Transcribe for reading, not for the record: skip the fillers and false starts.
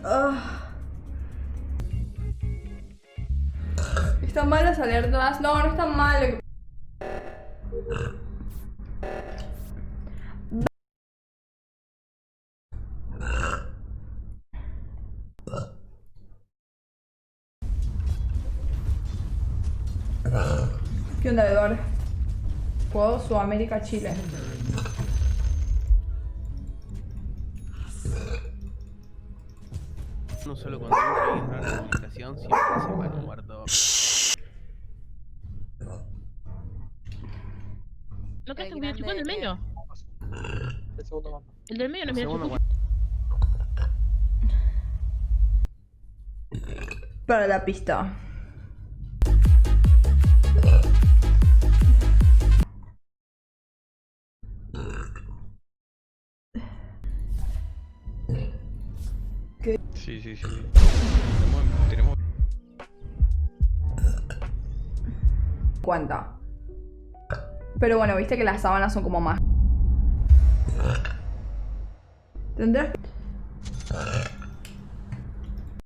Ah. ¿Están mal las alertas? No, no están mal. ¿Qué onda, Edward? Juego Sudamérica, Chile. No solo cuando entra y entra la comunicación, siempre se mal muerto. ¿No que El está un video chico en el grande medio? El segundo mapa. El del medio no es video Segundo, chico. Para la pista. Sí. Tenemos. Cuenta. Pero bueno, viste que las sábanas son como más. ¿Tendrás?